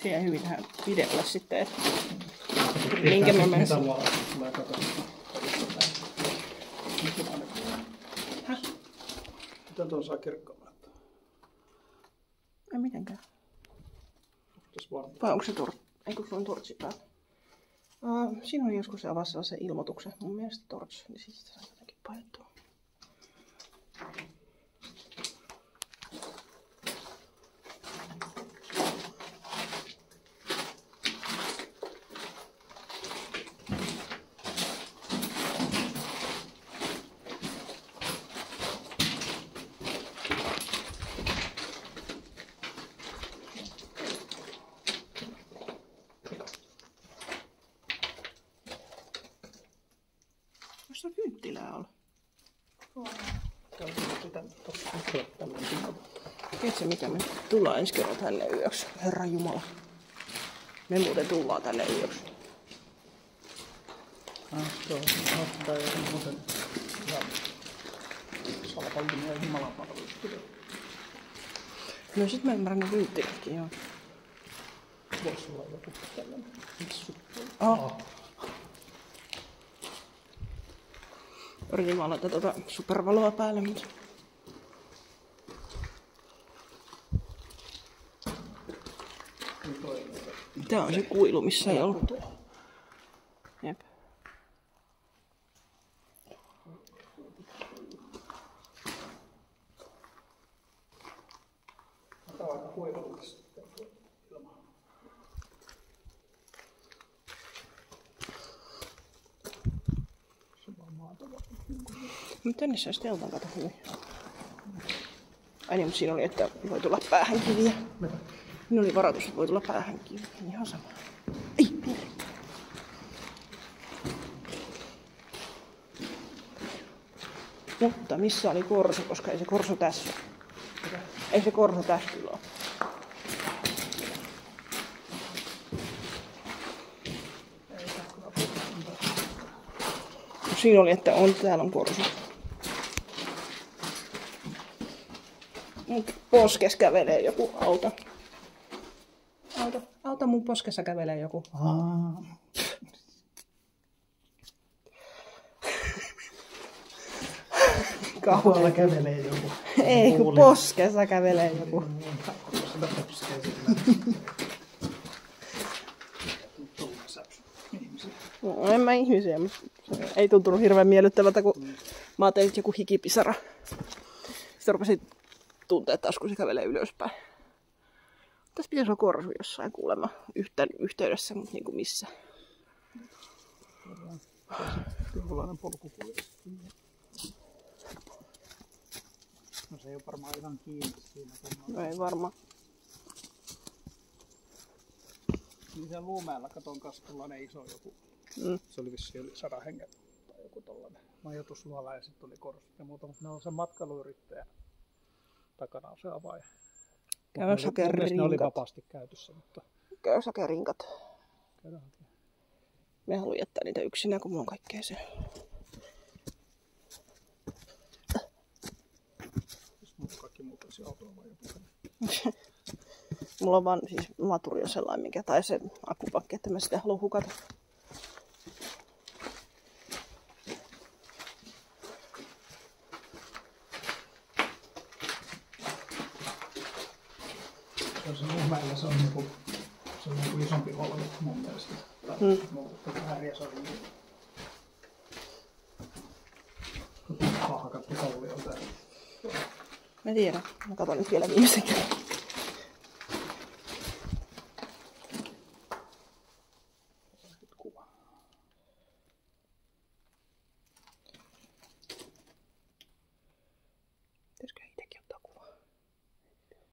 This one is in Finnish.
Siihen hyvin tähän videolle sitten, että minkä mä menen. Häh? Miten tuon saa kirkkaamaan? Ei mitenkään. Vai onko se eikö sulla on tortsi päällä? Siinä oli joskus se avasi sellaisen ilmoituksen. Mun mielestä torch, niin siis sitä saa jotenkin painettua. Missä kynttilää on? Tiedätkö mikä me tullaan ensi kerran tänne yöksi? Herran Jumala. Me muuten tullaan tänne yöksi. Joo, tämä ei ole muuten ihan salapallinen ja Jumalan palvelus. No sit mä ymmärrän ne kynttilätkin, joo. Voisi olla joku tällainen. Yritin vaan laittaa tuota supervaloa päälle, mutta... Tää on se kuilu, missä ei ollut. Jep. Mutta tänne saisi teltan kato hyvin. Ai niin, mutta siinä oli, että voi tulla päähän kiviä. Siinä oli varoitus, että voi tulla päähän kiviä. Ihan sama. Ei, pieni. Mutta missä oli korso, koska ei se korso tässä ole. Ei se korso tässä kyllä ole. Siinä oli, että täällä on korso. Mun poskessa kävelee joku auto. Auto mun poskessa kävelee joku. Kaualla kävelee joku. Ei, kun poskessa kävelee joku. No, en mä ihmisiä, mutta ei tuntunut hirveän miellyttävältä, kun mä ajattelin, että joku hikipisara. Sitten rupesin tuntea taas, kun se kävelee ylöspäin. Tässä pitäisi olla korsu jossain kuulemma yhteydessä, mutta niin kuin missä. Jonkinlainen polkukuljetus. No se ei ole varmaan ihan kiinni siinä. No ei varmaan. Niin siellä Luumäellä katon kanssa tuollainen iso joku. Se oli vissiin yli 100 hengen tai joku tollainen majoitusluola ja sitten oli korsut ja muuta, mutta ne on se matkailuyrittäjä. Takana on se avain. Käy sakerinkat. Ne oli vapaasti käytössä, mutta... Käy sakerinkat. Käydään hakemaan. Me haluan jättää niitä yksinään, kun mulla on kaikkea se. Jos mulla on kaikki muut olisi autoa vai joku. Mulla on vaan siis laturi on sellainen, mikä, tai se akkupakki, että mä sitä haluan hukata. Se Luumäellä se on niinku isompi holvi mun mielestä. Mutta ääriä se on hakattu kalliolta. Mä tiedän. Mä katon nyt vielä viimeisen kerran.